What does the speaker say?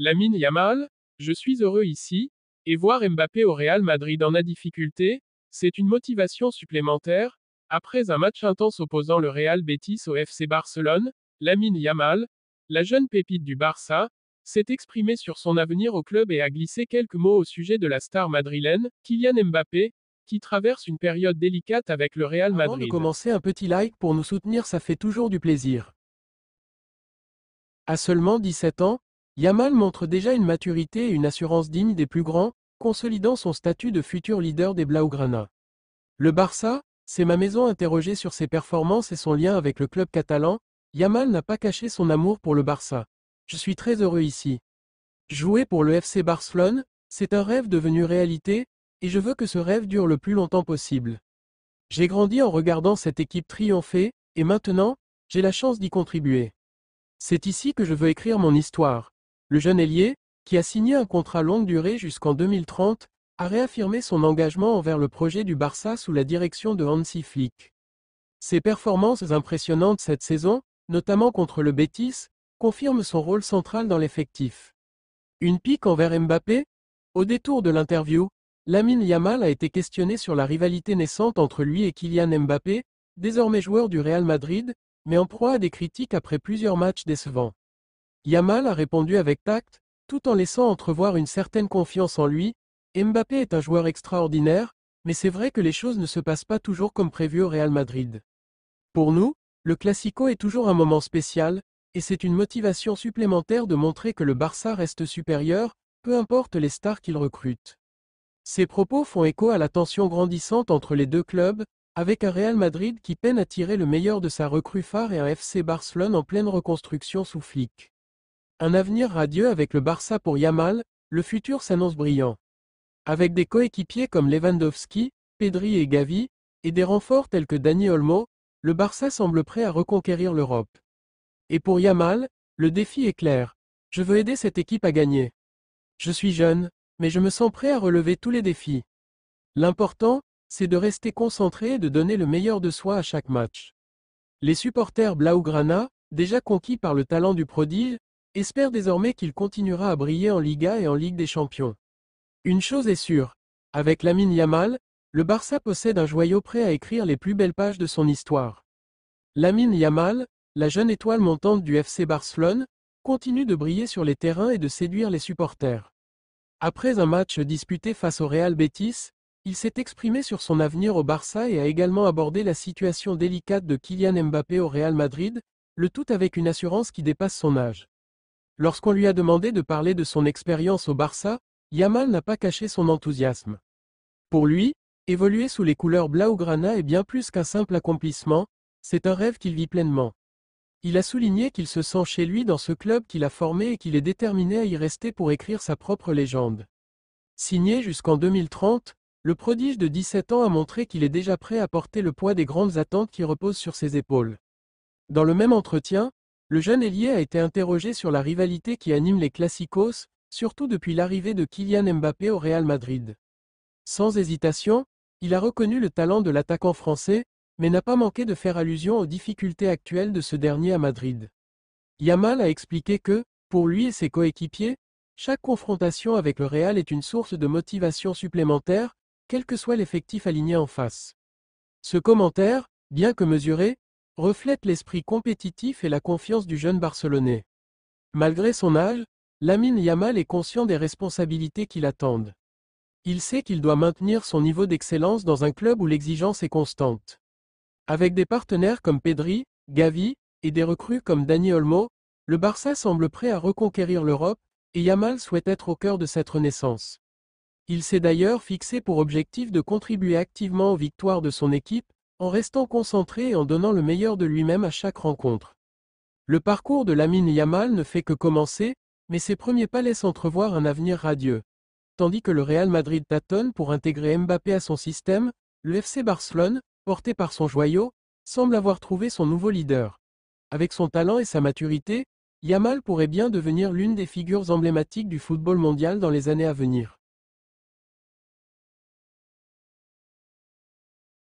Lamine Yamal, je suis heureux ici, et voir Mbappé au Real Madrid en a difficulté, c'est une motivation supplémentaire. Après un match intense opposant le Real Betis au FC Barcelone, Lamine Yamal, la jeune pépite du Barça, s'est exprimé sur son avenir au club et a glissé quelques mots au sujet de la star madrilène, Kylian Mbappé, qui traverse une période délicate avec le Real Avant de Madrid. commencer, un petit like pour nous soutenir, ça fait toujours du plaisir. À seulement 17 ans, Yamal montre déjà une maturité et une assurance digne des plus grands, consolidant son statut de futur leader des Blaugrana. Le Barça, c'est ma maison. Interrogé sur ses performances et son lien avec le club catalan, Yamal n'a pas caché son amour pour le Barça. Je suis très heureux ici. Jouer pour le FC Barcelone, c'est un rêve devenu réalité, et je veux que ce rêve dure le plus longtemps possible. J'ai grandi en regardant cette équipe triompher, et maintenant, j'ai la chance d'y contribuer. C'est ici que je veux écrire mon histoire. Le jeune ailier, qui a signé un contrat longue durée jusqu'en 2030, a réaffirmé son engagement envers le projet du Barça sous la direction de Hansi Flick. Ses performances impressionnantes cette saison, notamment contre le Betis, confirment son rôle central dans l'effectif. Une pique envers Mbappé? Au détour de l'interview, Lamine Yamal a été questionné sur la rivalité naissante entre lui et Kylian Mbappé, désormais joueur du Real Madrid, mais en proie à des critiques après plusieurs matchs décevants. Yamal a répondu avec tact, tout en laissant entrevoir une certaine confiance en lui. Mbappé est un joueur extraordinaire, mais c'est vrai que les choses ne se passent pas toujours comme prévu au Real Madrid. Pour nous, le Classico est toujours un moment spécial, et c'est une motivation supplémentaire de montrer que le Barça reste supérieur, peu importe les stars qu'il recrute. Ces propos font écho à la tension grandissante entre les deux clubs, avec un Real Madrid qui peine à tirer le meilleur de sa recrue phare et un FC Barcelone en pleine reconstruction sous Flick. Un avenir radieux avec le Barça pour Yamal, le futur s'annonce brillant. Avec des coéquipiers comme Lewandowski, Pedri et Gavi, et des renforts tels que Dani Olmo, le Barça semble prêt à reconquérir l'Europe. Et pour Yamal, le défi est clair. Je veux aider cette équipe à gagner. Je suis jeune, mais je me sens prêt à relever tous les défis. L'important, c'est de rester concentré et de donner le meilleur de soi à chaque match. Les supporters Blaugrana, déjà conquis par le talent du prodige, espèrent désormais qu'il continuera à briller en Liga et en Ligue des Champions. Une chose est sûre, avec Lamine Yamal, le Barça possède un joyau prêt à écrire les plus belles pages de son histoire. Lamine Yamal, la jeune étoile montante du FC Barcelone, continue de briller sur les terrains et de séduire les supporters. Après un match disputé face au Real Betis, il s'est exprimé sur son avenir au Barça et a également abordé la situation délicate de Kylian Mbappé au Real Madrid, le tout avec une assurance qui dépasse son âge. Lorsqu'on lui a demandé de parler de son expérience au Barça, Yamal n'a pas caché son enthousiasme. Pour lui, évoluer sous les couleurs Blaugrana est bien plus qu'un simple accomplissement, c'est un rêve qu'il vit pleinement. Il a souligné qu'il se sent chez lui dans ce club qu'il a formé et qu'il est déterminé à y rester pour écrire sa propre légende. Signé jusqu'en 2030, le prodige de 17 ans a montré qu'il est déjà prêt à porter le poids des grandes attentes qui reposent sur ses épaules. Dans le même entretien, le jeune ailier a été interrogé sur la rivalité qui anime les Classicos, surtout depuis l'arrivée de Kylian Mbappé au Real Madrid. Sans hésitation, il a reconnu le talent de l'attaquant français, mais n'a pas manqué de faire allusion aux difficultés actuelles de ce dernier à Madrid. Yamal a expliqué que, pour lui et ses coéquipiers, chaque confrontation avec le Real est une source de motivation supplémentaire, quel que soit l'effectif aligné en face. Ce commentaire, bien que mesuré, reflète l'esprit compétitif et la confiance du jeune Barcelonais. Malgré son âge, Lamine Yamal est conscient des responsabilités qui l'attendent. Il sait qu'il doit maintenir son niveau d'excellence dans un club où l'exigence est constante. Avec des partenaires comme Pedri, Gavi, et des recrues comme Dani Olmo, le Barça semble prêt à reconquérir l'Europe, et Yamal souhaite être au cœur de cette renaissance. Il s'est d'ailleurs fixé pour objectif de contribuer activement aux victoires de son équipe, en restant concentré et en donnant le meilleur de lui-même à chaque rencontre. Le parcours de Lamine Yamal ne fait que commencer, mais ses premiers pas laissent entrevoir un avenir radieux. Tandis que le Real Madrid tâtonne pour intégrer Mbappé à son système, le FC Barcelone, porté par son joyau, semble avoir trouvé son nouveau leader. Avec son talent et sa maturité, Yamal pourrait bien devenir l'une des figures emblématiques du football mondial dans les années à venir.